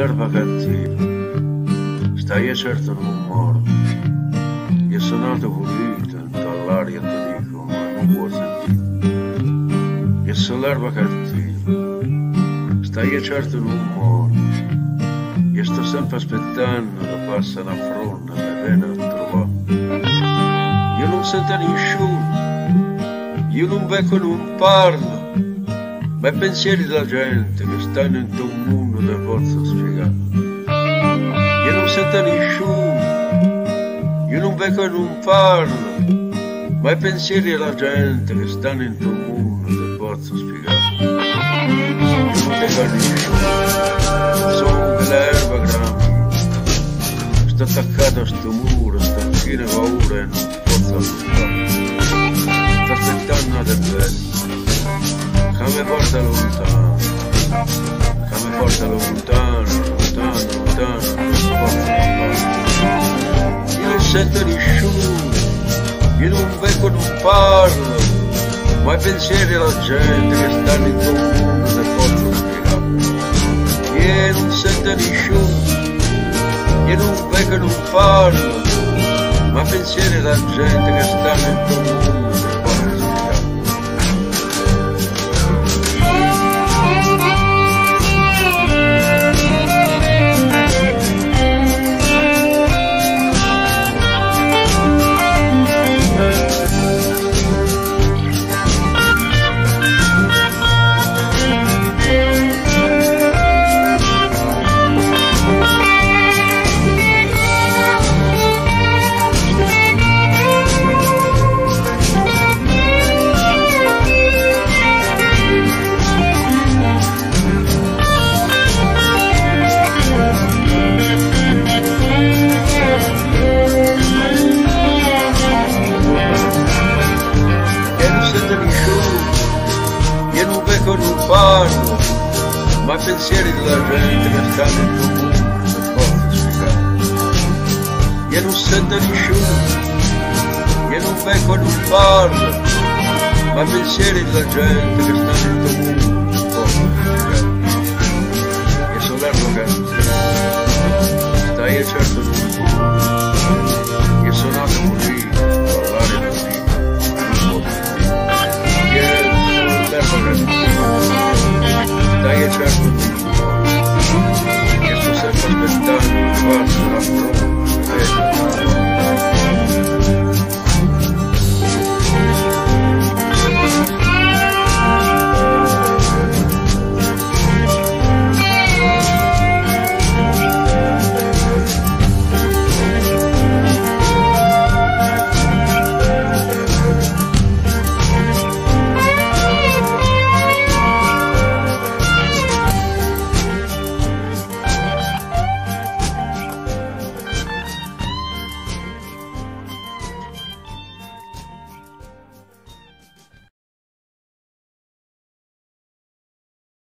l'erba cattiva, stai a certo non morto. Io sono nato pulito, dall'aria ti dico, ma non può sentire. Io sono l'erba cattiva, stai a certo non morto. Io sto sempre aspettando che passa una fronda e mi viene a trovare. Io non sento nessuno, io non becco, non parlo. Ma i pensieri della gente che stanno in un mondo che posso spiegare. Io non sento nessuno, io non becco e non parlo, ma i pensieri della gente che stanno in un mondo che posso spiegare. Io non becco nessuno, sono dell'erba grande, sto attaccato a sto muro, sto pieno paura e non posso ascoltare. Sto aspettando una tempesta che mi porta lontano, che mi porta lontano, lontano, lontano, non posso parlare. Io non sento nessuno, io non becco, non parlo, ma i pensieri della gente che stanno in quel mondo se posso spiegare. Io non sento nessuno, io non becco, non parlo, ma i pensieri della gente che stanno in quel mondo se posso spiegare. Non parlo, ma i pensieri della gente che stanno in tuo mondo non posso spiegare. Io non sento nessuno, io non becco, non parlo, ma i pensieri della gente che stanno in tuo mondo non posso spiegare. Io sono l'erba cattiva, stai a certo non